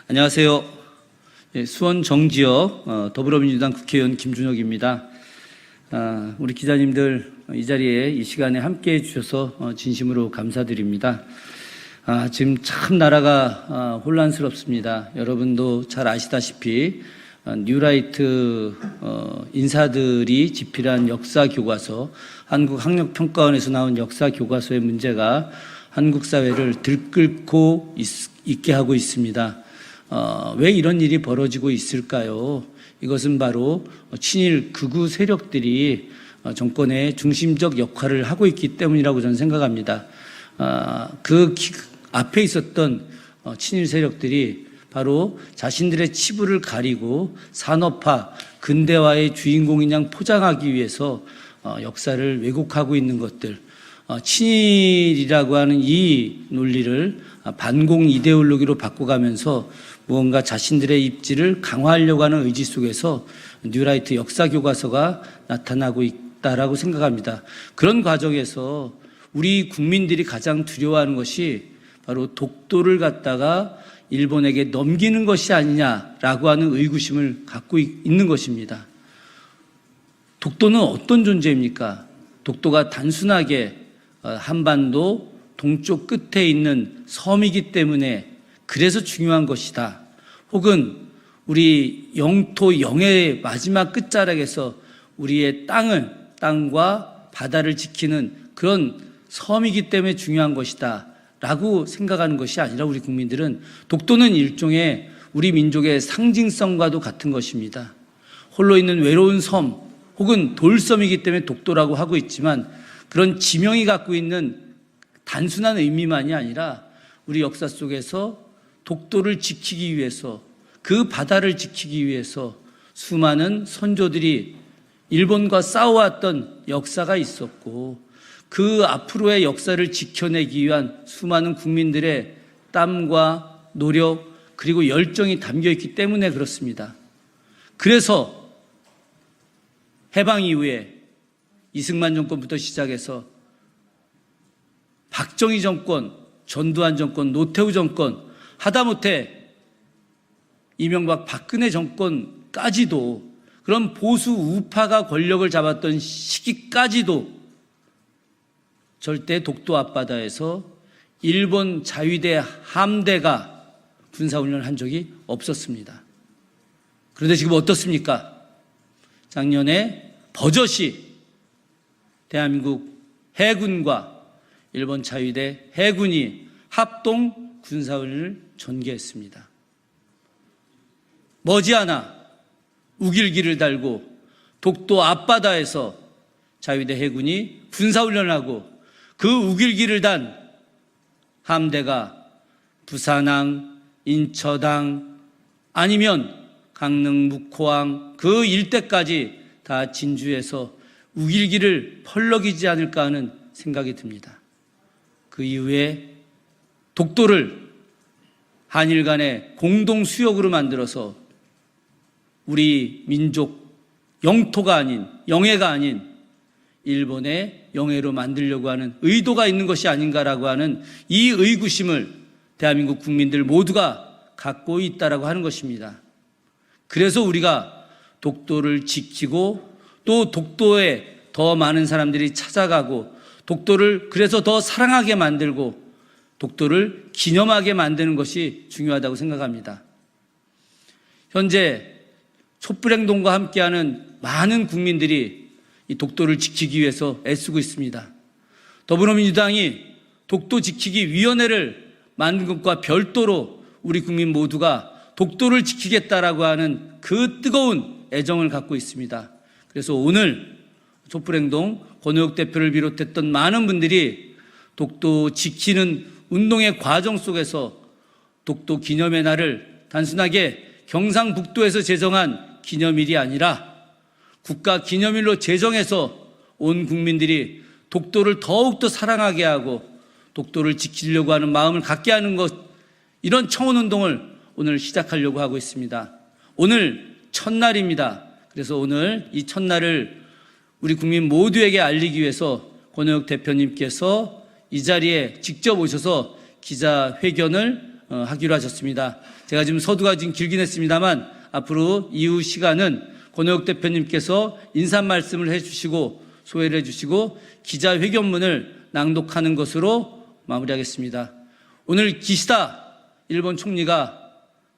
안녕하세요. 수원 정지역 더불어민주당 국회의원 김준혁입니다. 우리 기자님들 이 자리에 이 시간에 함께해 주셔서 진심으로 감사드립니다. 지금 참 나라가 혼란스럽습니다. 여러분도 잘 아시다시피 뉴라이트 인사들이 집필한 역사교과서, 한국학력평가원에서 나온 역사교과서의 문제가 한국 사회를 들끓고 있게 하고 있습니다. 왜 이런 일이 벌어지고 있을까요? 이것은 바로 친일 극우 세력들이 정권의 중심적 역할을 하고 있기 때문이라고 저는 생각합니다. 그 앞에 있었던 친일 세력들이 바로 자신들의 치부를 가리고 산업화, 근대화의 주인공인 양 포장하기 위해서 역사를 왜곡하고 있는 것들, 친일이라고 하는 이 논리를 반공 이데올로기로 바꿔가면서 무언가 자신들의 입지를 강화하려고 하는 의지 속에서 뉴라이트 역사교과서가 나타나고 있다라고 생각합니다. 그런 과정에서 우리 국민들이 가장 두려워하는 것이 바로 독도를 갖다가 일본에게 넘기는 것이 아니냐라고 하는 의구심을 갖고 있는 것입니다. 독도는 어떤 존재입니까? 독도가 단순하게 한반도 동쪽 끝에 있는 섬이기 때문에 그래서 중요한 것이다. 혹은 우리 영토 영해의 마지막 끝자락에서 우리의 땅과 바다를 지키는 그런 섬이기 때문에 중요한 것이다 라고 생각하는 것이 아니라 우리 국민들은 독도는 일종의 우리 민족의 상징성과도 같은 것입니다. 홀로 있는 외로운 섬 혹은 돌섬이기 때문에 독도라고 하고 있지만 그런 지명이 갖고 있는 단순한 의미만이 아니라 우리 역사 속에서 독도를 지키기 위해서, 그 바다를 지키기 위해서 수많은 선조들이 일본과 싸워왔던 역사가 있었고, 그 앞으로의 역사를 지켜내기 위한 수많은 국민들의 땀과 노력 그리고 열정이 담겨 있기 때문에 그렇습니다. 그래서 해방 이후에 이승만 정권부터 시작해서 박정희 정권, 전두환 정권, 노태우 정권, 하다못해 이명박 박근혜 정권까지도, 그런 보수 우파가 권력을 잡았던 시기까지도 절대 독도 앞바다에서 일본 자위대 함대가 군사훈련을 한 적이 없었습니다. 그런데 지금 어떻습니까? 작년에 버젓이 대한민국 해군과 일본 자위대 해군이 합동 군사훈련을 전개했습니다. 머지않아 우길기를 달고 독도 앞바다에서 자위대 해군이 군사훈련을 하고 그 우길기를 단 함대가 부산항, 인처당 아니면 강릉, 묵호항 그 일대까지 다 진주해서 우길기를 펄럭이지 않을까 하는 생각이 듭니다. 그 이후에 독도를 한일 간의 공동 수역으로 만들어서 우리 민족 영토가 아닌, 영해가 아닌 일본의 영해로 만들려고 하는 의도가 있는 것이 아닌가라고 하는 이 의구심을 대한민국 국민들 모두가 갖고 있다라고 하는 것입니다. 그래서 우리가 독도를 지키고 또 독도에 더 많은 사람들이 찾아가고 독도를 그래서 더 사랑하게 만들고 독도를 기념하게 만드는 것이 중요하다고 생각합니다. 현재 촛불행동과 함께하는 많은 국민들이 이 독도를 지키기 위해서 애쓰고 있습니다. 더불어민주당이 독도 지키기 위원회를 만든 것과 별도로 우리 국민 모두가 독도를 지키겠다라고 하는 그 뜨거운 애정을 갖고 있습니다. 그래서 오늘 촛불행동 권오혁 대표를 비롯했던 많은 분들이 독도 지키는 운동의 과정 속에서 독도 기념의 날을 단순하게 경상북도에서 제정한 기념일이 아니라 국가 기념일로 제정해서 온 국민들이 독도를 더욱더 사랑하게 하고 독도를 지키려고 하는 마음을 갖게 하는 것, 이런 청원운동을 오늘 시작하려고 하고 있습니다. 오늘 첫날입니다. 그래서 오늘 이 첫날을 우리 국민 모두에게 알리기 위해서 권오혁 대표님께서 이 자리에 직접 오셔서 기자회견을 하기로 하셨습니다. 제가 지금 서두가 지금 길긴 했습니다만 앞으로 이후 시간은 권오혁 대표님께서 인사 말씀을 해주시고 소회를 해주시고 기자회견문을 낭독하는 것으로 마무리하겠습니다. 오늘 기시다 일본 총리가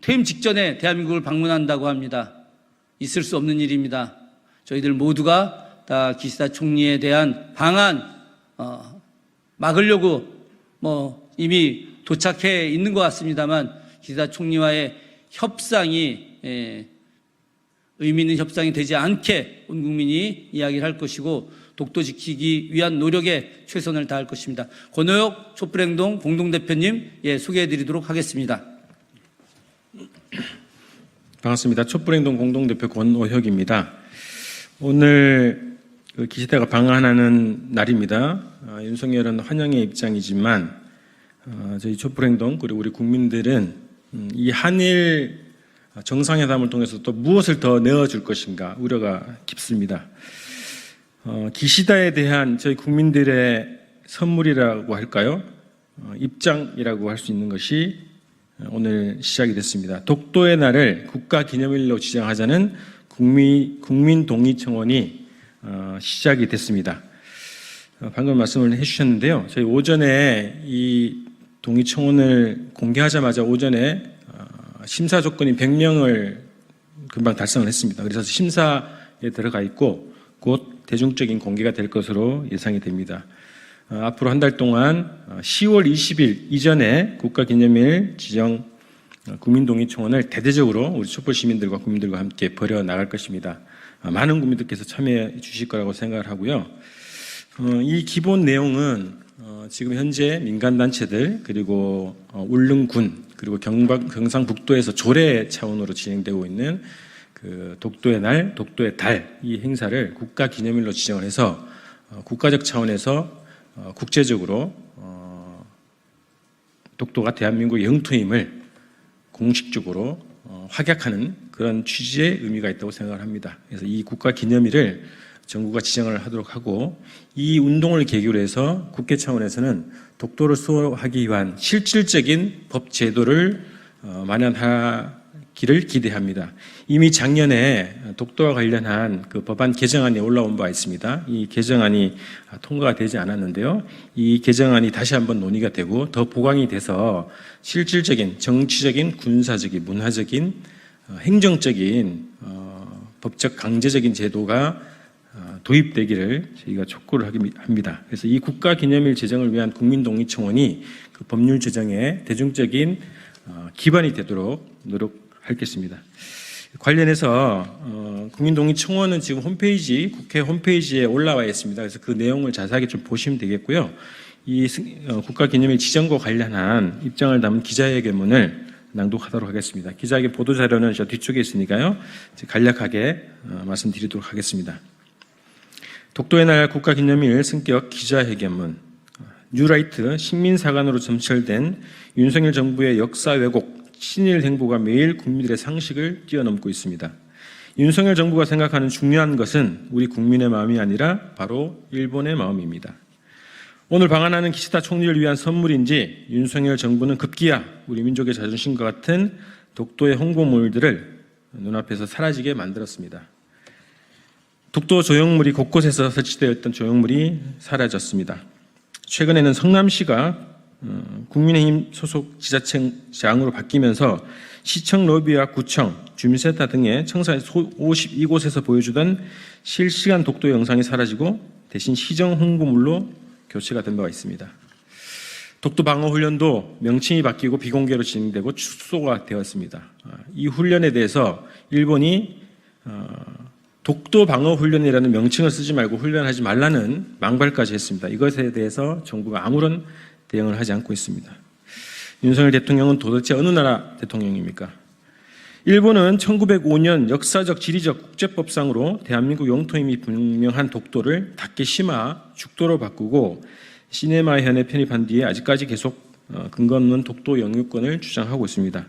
퇴임 직전에 대한민국을 방문한다고 합니다. 있을 수 없는 일입니다. 저희들 모두가 다 기시다 총리에 대한 방안 막으려고 이미 도착해 있는 것 같습니다만 기시다 총리와의 협상이 의미 있는 협상이 되지 않게 온 국민이 이야기를 할 것이고 독도 지키기 위한 노력에 최선을 다할 것입니다. 권오혁 촛불행동 공동대표님 소개해드리도록 하겠습니다. 반갑습니다. 촛불행동 공동대표 권오혁입니다. 오늘 기시다가 방한하는 날입니다. 윤석열은 환영의 입장이지만 저희 촛불행동 그리고 우리 국민들은 이 한일 정상회담을 통해서 또 무엇을 더 내어줄 것인가 우려가 깊습니다. 기시다에 대한 저희 국민들의 선물이라고 할까요? 입장이라고 할 수 있는 것이 오늘 시작이 됐습니다. 독도의 날을 국가기념일로 지정하자는 국민동의청원이 시작이 됐습니다. 방금 말씀을 해주셨는데요. 저희 오전에 이 동의청원을 공개하자마자 오전에 심사 조건인 100명을 금방 달성을 했습니다. 그래서 심사에 들어가 있고 곧 대중적인 공개가 될 것으로 예상이 됩니다. 앞으로 한 달 동안 10월 20일 이전에 국가기념일 지정 국민동의청원을 대대적으로 우리 촛불 시민들과 국민들과 함께 벌여 나갈 것입니다. 많은 국민들께서 참여해 주실 거라고 생각을 하고요. 이 기본 내용은 지금 현재 민간단체들 그리고 울릉군 그리고 경상북도에서 조례 차원으로 진행되고 있는 그 독도의 날, 독도의 달 이 행사를 국가기념일로 지정을 해서 국가적 차원에서 국제적으로 독도가 대한민국의 영토임을 공식적으로 확약하는 그런 취지의 의미가 있다고 생각을 합니다. 그래서 이 국가기념일을 정부가 지정을 하도록 하고 이 운동을 계기로 해서 국회 차원에서는 독도를 수호하기 위한 실질적인 법 제도를 마련하기를 기대합니다. 이미 작년에 독도와 관련한 그 법안 개정안이 올라온 바 있습니다. 이 개정안이 통과가 되지 않았는데요. 이 개정안이 다시 한번 논의가 되고 더 보강이 돼서 실질적인 정치적인, 군사적인, 문화적인, 행정적인 법적 강제적인 제도가 도입되기를 저희가 촉구를 합니다. 그래서 이 국가기념일 제정을 위한 국민동의청원이 그 법률 제정에 대중적인 기반이 되도록 노력하겠습니다. 관련해서 국민동의청원은 지금 홈페이지, 국회 홈페이지에 올라와 있습니다. 그래서 그 내용을 자세하게 좀 보시면 되겠고요. 이 국가기념일 지정과 관련한 입장을 담은 기자회견문을 낭독하도록 하겠습니다. 기자회견 보도자료는 저 뒤쪽에 있으니까요. 간략하게 말씀드리도록 하겠습니다. 독도의 날 국가기념일 승격 기자회견문. 뉴라이트 식민사관으로 점철된 윤석열 정부의 역사 왜곡, 친일 행보가 매일 국민들의 상식을 뛰어넘고 있습니다. 윤석열 정부가 생각하는 중요한 것은 우리 국민의 마음이 아니라 바로 일본의 마음입니다. 오늘 방한하는 기시다 총리를 위한 선물인지 윤석열 정부는 급기야 우리 민족의 자존심과 같은 독도의 홍보물들을 눈앞에서 사라지게 만들었습니다. 독도 조형물이 곳곳에서 설치되어 있던 조형물이 사라졌습니다. 최근에는 성남시가 국민의힘 소속 지자체장으로 바뀌면서 시청 로비와 구청, 주민센터 등의 청사 52곳에서 보여주던 실시간 독도 영상이 사라지고 대신 시정 홍보물로 교체가 된 바가 있습니다. 독도 방어 훈련도 명칭이 바뀌고 비공개로 진행되고 축소가 되었습니다. 이 훈련에 대해서 일본이 독도 방어 훈련이라는 명칭을 쓰지 말고 훈련하지 말라는 망발까지 했습니다. 이것에 대해서 정부가 아무런 대응을 하지 않고 있습니다. 윤석열 대통령은 도대체 어느 나라 대통령입니까? 일본은 1905년 역사적 지리적 국제법상으로 대한민국 영토임이 분명한 독도를 다케시마 죽도로 바꾸고 시네마현에 편입한 뒤에 아직까지 계속 근거 없는 독도 영유권을 주장하고 있습니다.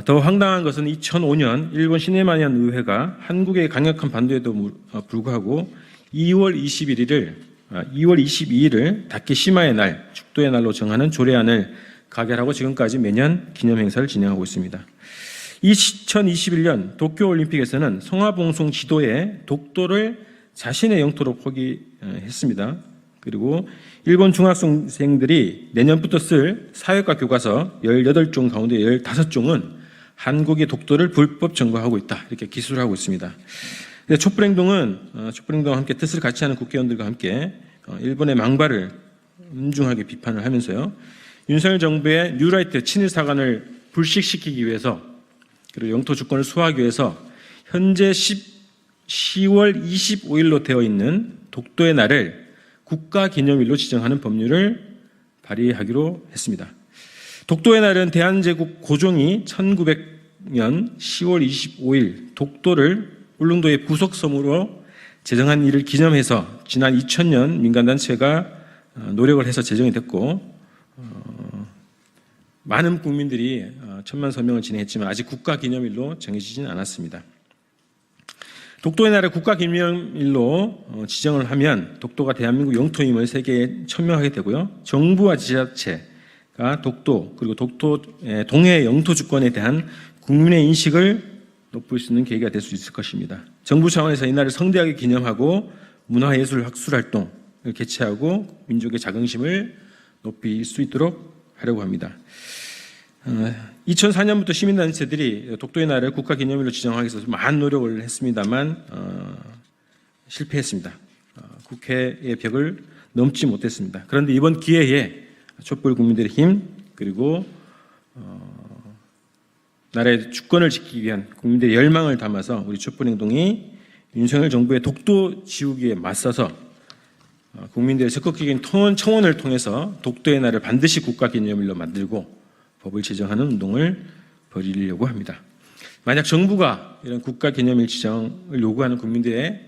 더 황당한 것은 2005년 일본 시네마현 의회가 한국의 강력한 반대에도 불구하고 2월 22일을 다케시마의 날, 죽도의 날로 정하는 조례안을 가결하고 지금까지 매년 기념행사를 진행하고 있습니다. 2021년 도쿄올림픽에서는 성화봉송 지도에 독도를 자신의 영토로 포기했습니다. 그리고 일본 중학생들이 내년부터 쓸 사회과 교과서 18종 가운데 15종은 한국의 독도를 불법 점거하고 있다, 이렇게 기술을 하고 있습니다. 촛불행동은 촛불행동과 함께 뜻을 같이 하는 국회의원들과 함께 일본의 망발을 엄중하게 비판을 하면서요, 윤석열 정부의 뉴라이트 친일사관을 불식시키기 위해서, 그리고 영토 주권을 수호하기 위해서 현재 10월 25일로 되어 있는 독도의 날을 국가기념일로 지정하는 법률을 발의하기로 했습니다. 독도의 날은 대한제국 고종이 1900년 10월 25일 독도를 울릉도의 부속섬으로 제정한 일을 기념해서 지난 2000년 민간단체가 노력을 해서 제정이 됐고, 많은 국민들이 천만 서명을 진행했지만 아직 국가기념일로 정해지지는 않았습니다. 독도의 날을 국가기념일로 지정을 하면 독도가 대한민국 영토임을 세계에 천명하게 되고요, 정부와 지자체가 독도, 그리고 독도 동해 영토 주권에 대한 국민의 인식을 높일 수 있는 계기가 될 수 있을 것입니다. 정부 차원에서 이날을 성대하게 기념하고 문화예술 학술활동을 개최하고 민족의 자긍심을 높일 수 있도록 하려고 합니다. 2004년부터 시민단체들이 독도의 날을 국가기념일로 지정하기 위해서 많은 노력을 했습니다만 실패했습니다. 국회의 벽을 넘지 못했습니다. 그런데 이번 기회에 촛불 국민들의 힘, 그리고 나라의 주권을 지키기 위한 국민들의 열망을 담아서 우리 촛불행동이 윤석열 정부의 독도 지우기에 맞서서 국민들의 적극적인 청원을 통해서 독도의 날을 반드시 국가기념일로 만들고 법을 제정하는 운동을 벌이려고 합니다. 만약 정부가 이런 국가기념일 지정을 요구하는 국민들의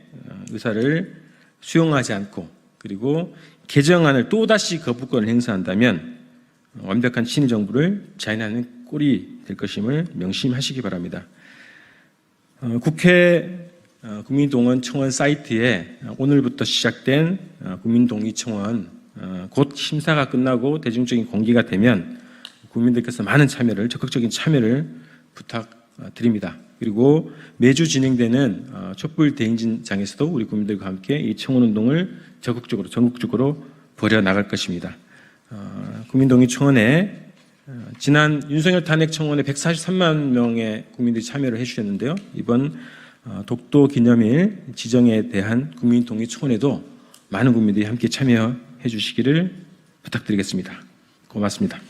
의사를 수용하지 않고, 그리고 개정안을 또다시 거부권을 행사한다면 완벽한 친일 정부를 자인하는 꼴이 될 것임을 명심하시기 바랍니다. 국회 국민동원 청원 사이트에 오늘부터 시작된 국민동의 청원 곧 심사가 끝나고 대중적인 공개가 되면 국민들께서 많은 참여를, 적극적인 참여를 부탁드립니다. 그리고 매주 진행되는 촛불 대행진장에서도 우리 국민들과 함께 이 청원운동을 적극적으로, 전국적으로 벌여나갈 것입니다. 국민동의 청원에 지난 윤석열 탄핵 청원에 143만 명의 국민들이 참여를 해주셨는데요, 이번 독도 기념일 지정에 대한 국민동의 청원에도 많은 국민들이 함께 참여해 주시기를 부탁드리겠습니다. 고맙습니다.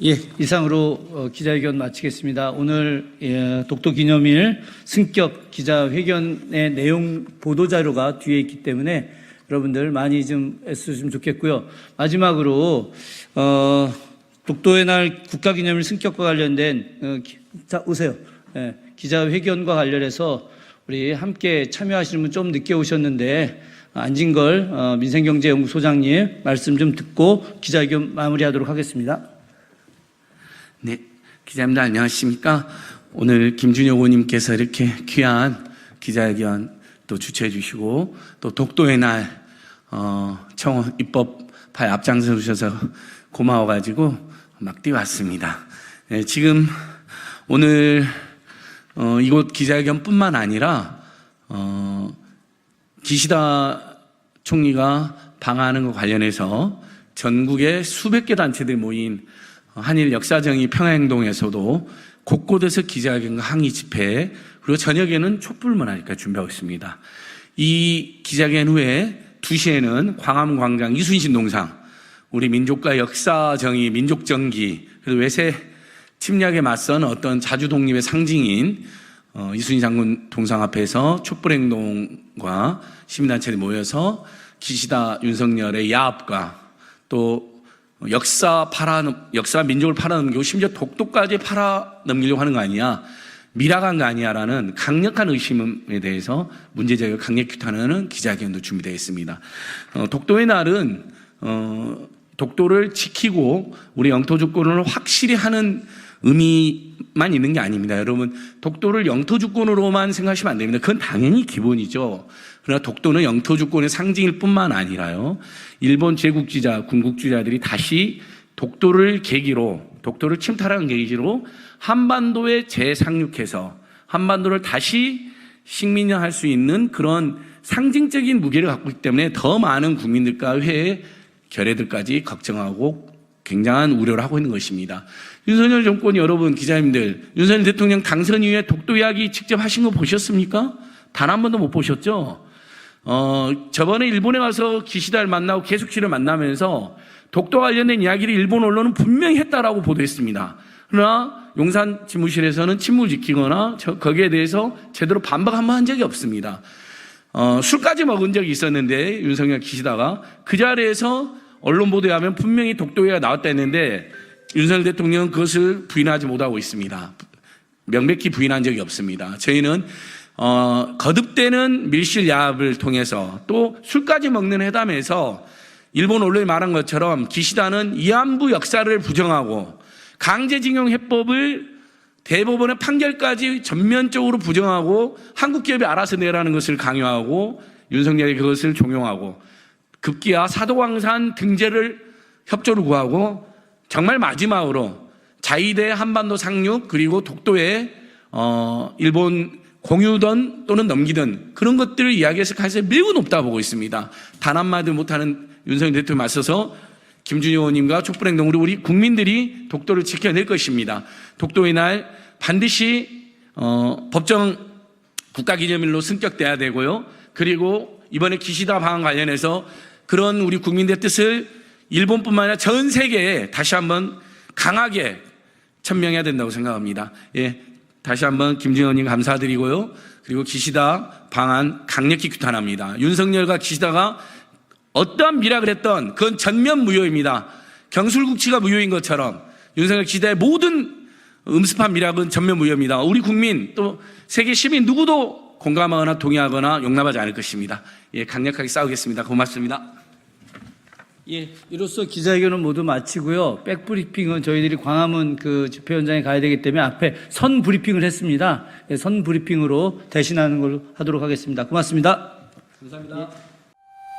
예, 이상으로 기자회견 마치겠습니다. 오늘 독도 기념일 승격 기자회견의 내용 보도자료가 뒤에 있기 때문에 여러분들 많이 좀 애쓰시면 좋겠고요. 마지막으로 독도의 날 국가기념일 승격과 관련된 자 오세요. 예, 기자회견과 관련해서 우리 함께 참여하시는 분 좀 늦게 오셨는데 안진걸 민생경제연구소장님 말씀 좀 듣고 기자회견 마무리하도록 하겠습니다. 네, 기자님들 안녕하십니까? 오늘 김준혁 의원님께서 이렇게 귀한 기자회견 또 주최해 주시고 또 독도의 날 청원 입법파에 앞장서 주셔서 고마워가지고 막 뛰어왔습니다. 네, 지금 오늘 이곳 기자회견뿐만 아니라 기시다 총리가 방한하는 것 관련해서 전국의 수백 개 단체들이 모인 한일 역사정의 평화행동에서도 곳곳에서 기자회견과 항의 집회, 그리고 저녁에는 촛불문화니까 준비하고 있습니다. 이 기자회견 후에 2시에는 광화문광장 이순신 동상, 우리 민족과 역사정의, 민족정기, 그리고 외세 침략에 맞선 어떤 자주독립의 상징인 이순신 장군 동상 앞에서 촛불행동과 시민단체들이 모여서 기시다 윤석열의 야합과 또 역사 민족을 팔아넘기고 심지어 독도까지 팔아넘기려고 하는 거 아니야, 미라간 거 아니야라는 강력한 의심에 대해서 문제제기를 강력히 규탄하는 기자회견도 준비되어 있습니다. 독도의 날은 독도를 지키고 우리 영토 주권을 확실히 하는 의미만 있는 게 아닙니다. 여러분, 독도를 영토 주권으로만 생각하시면 안 됩니다. 그건 당연히 기본이죠. 그러나 독도는 영토 주권의 상징일 뿐만 아니라요, 일본 제국주의자, 군국주의자들이 다시 독도를 계기로, 독도를 침탈하는 계기로 한반도에 재상륙해서 한반도를 다시 식민화할 수 있는 그런 상징적인 무게를 갖고 있기 때문에 더 많은 국민들과 회의 결의들까지 걱정하고 굉장한 우려를 하고 있는 것입니다. 윤석열 정권 여러분, 기자님들, 윤석열 대통령 당선 이후에 독도 이야기 직접 하신 거 보셨습니까? 단 한 번도 못 보셨죠? 저번에 일본에 가서 기시다를 만나고 계숙씨를 만나면서 독도 관련된 이야기를 일본 언론은 분명히 했다라고 보도했습니다. 그러나 용산 집무실에서는 침묵을 지키거나 거기에 대해서 제대로 반박 한번 한 적이 없습니다. 술까지 먹은 적이 있었는데 윤석열 기시다가 그 자리에서 언론 보도에 하면 분명히 독도 이야기가 나왔다 했는데 윤석열 대통령은 그것을 부인하지 못하고 있습니다. 명백히 부인한 적이 없습니다. 저희는 거듭되는 밀실 야합을 통해서 또 술까지 먹는 회담에서 일본 언론이 말한 것처럼 기시다는 위안부 역사를 부정하고 강제징용 해법을 대법원의 판결까지 전면적으로 부정하고 한국 기업이 알아서 내라는 것을 강요하고 윤석열이 그것을 종용하고 급기야 사도광산 등재를 협조를 구하고 정말 마지막으로 자위대 한반도 상륙 그리고 독도에 일본 공유든 또는 넘기든 그런 것들을 이야기했을 가능성이 매우 높다 보고 있습니다. 단 한마디 못하는 윤석열 대통령에 맞서서 김준희 의원님과 촛불행동으로 우리 국민들이 독도를 지켜낼 것입니다. 독도의 날 반드시 법정 국가기념일로 승격돼야 되고요. 그리고 이번에 기시다 방한 관련해서 그런 우리 국민들의 뜻을 일본뿐만 아니라 전 세계에 다시 한번 강하게 천명해야 된다고 생각합니다. 예, 다시 한번 김준희 의원님 감사드리고요. 그리고 기시다 방한 강력히 규탄합니다. 윤석열과 기시다가 어떠한 미락을 했던 그건 전면 무효입니다. 경술국치가 무효인 것처럼 윤석열 기시다의 모든 음습한 미락은 전면 무효입니다. 우리 국민 또 세계 시민 누구도 공감하거나 동의하거나 용납하지 않을 것입니다. 예, 강력하게 싸우겠습니다. 고맙습니다. 예, 이로써 기자회견은 모두 마치고요. 백브리핑은 저희들이 광화문 그 집회 현장에 가야 되기 때문에 앞에 선 브리핑을 했습니다. 예, 선 브리핑으로 대신하는 걸로 하도록 하겠습니다. 고맙습니다. 감사합니다.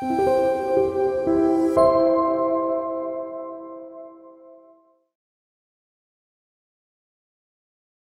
예.